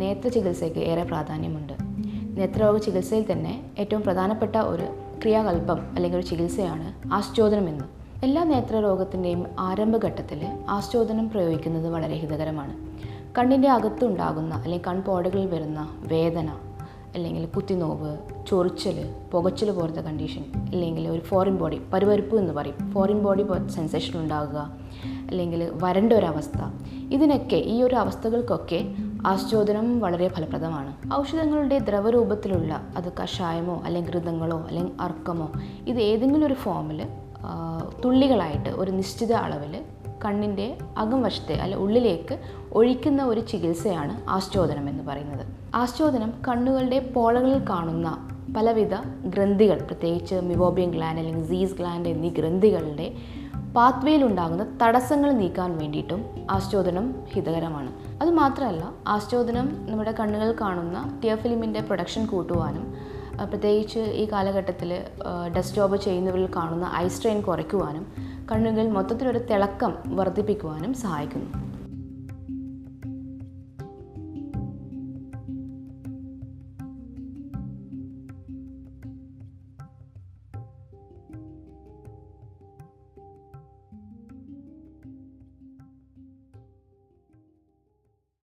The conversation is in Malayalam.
നേത്ര ചികിത്സയ്ക്ക് ഏറെ പ്രാധാന്യമുണ്ട്. നേത്രരോഗ ചികിത്സയിൽ തന്നെ ഏറ്റവും പ്രധാനപ്പെട്ട ഒരു ക്രിയാകൽപ്പം അല്ലെങ്കിൽ ഒരു ചികിത്സയാണ് ആസ്ചോദനം എന്ന്. എല്ലാ നേത്രരോഗത്തിൻ്റെയും ആരംഭഘട്ടത്തിൽ ആസ്ചോദനം പ്രയോഗിക്കുന്നത് വളരെ ഹിതകരമാണ്. കണ്ണിൻ്റെ അകത്തുണ്ടാകുന്ന അല്ലെങ്കിൽ കൺപോടകളിൽ വരുന്ന വേദന, അല്ലെങ്കിൽ കുത്തിനോവ്, ചൊറിച്ചൽ, പുകച്ചിൽ പോലത്തെ കണ്ടീഷൻ, അല്ലെങ്കിൽ ഒരു ഫോറിൻ ബോഡി പരുവരുപ്പ് എന്ന് പറയും, ഫോറിൻ ബോഡി സെൻസേഷൻ ഉണ്ടാകുക, അല്ലെങ്കിൽ വരണ്ട ഒരവസ്ഥ, ഇതിനൊക്കെ ഈ ഒരു അവസ്ഥകൾക്കൊക്കെ ആസ്ചോദനം വളരെ ഫലപ്രദമാണ്. ഔഷധങ്ങളുടെ ദ്രവരൂപത്തിലുള്ള അത് കഷായമോ അല്ലെങ്കിൽ ഘൃതങ്ങളോ അല്ലെങ്കിൽ അർക്കമോ ഇത് ഏതെങ്കിലും ഒരു ഫോമിൽ തുള്ളികളായിട്ട് ഒരു നിശ്ചിത അളവിൽ കണ്ണിൻ്റെ അകംവശത്തെ അല്ല ഉള്ളിലേക്ക് ഒഴിക്കുന്ന ഒരു ചികിത്സയാണ് ആസ്ചോദനം എന്ന് പറയുന്നത്. ആസ്ചോദനം കണ്ണുകളുടെ പോളകളിൽ കാണുന്ന പലവിധ ഗ്രന്ഥികൾ, പ്രത്യേകിച്ച് മിവോബിയൻ ഗ്ലാൻഡ് അല്ലെങ്കിൽ സീസ് ഗ്ലാൻഡ് എന്നീ ഗ്രന്ഥികളുടെ പാത്വേയിലുണ്ടാകുന്ന തടസ്സങ്ങൾ നീക്കാൻ വേണ്ടിയിട്ടും ആസ്ചോദനം ഹിതകരമാണ്. അതുമാത്രമല്ല, ആസ്ചോദനം നമ്മുടെ കണ്ണുകൾ കാണുന്ന ടിയർ ഫിലിമിൻ്റെ പ്രൊഡക്ഷൻ കൂട്ടുവാനും പ്രത്യേകിച്ച് ഈ കാലഘട്ടത്തിൽ ഡെസ്ക്ടോപ്പ് ചെയ്യുന്നവരിൽ കാണുന്ന ഐ സ്ട്രെയിൻ കുറയ്ക്കുവാനും കണ്ണുകളിൽ മൊത്തത്തിലൊരു തിളക്കം വർദ്ധിപ്പിക്കുവാനും സഹായിക്കുന്നു.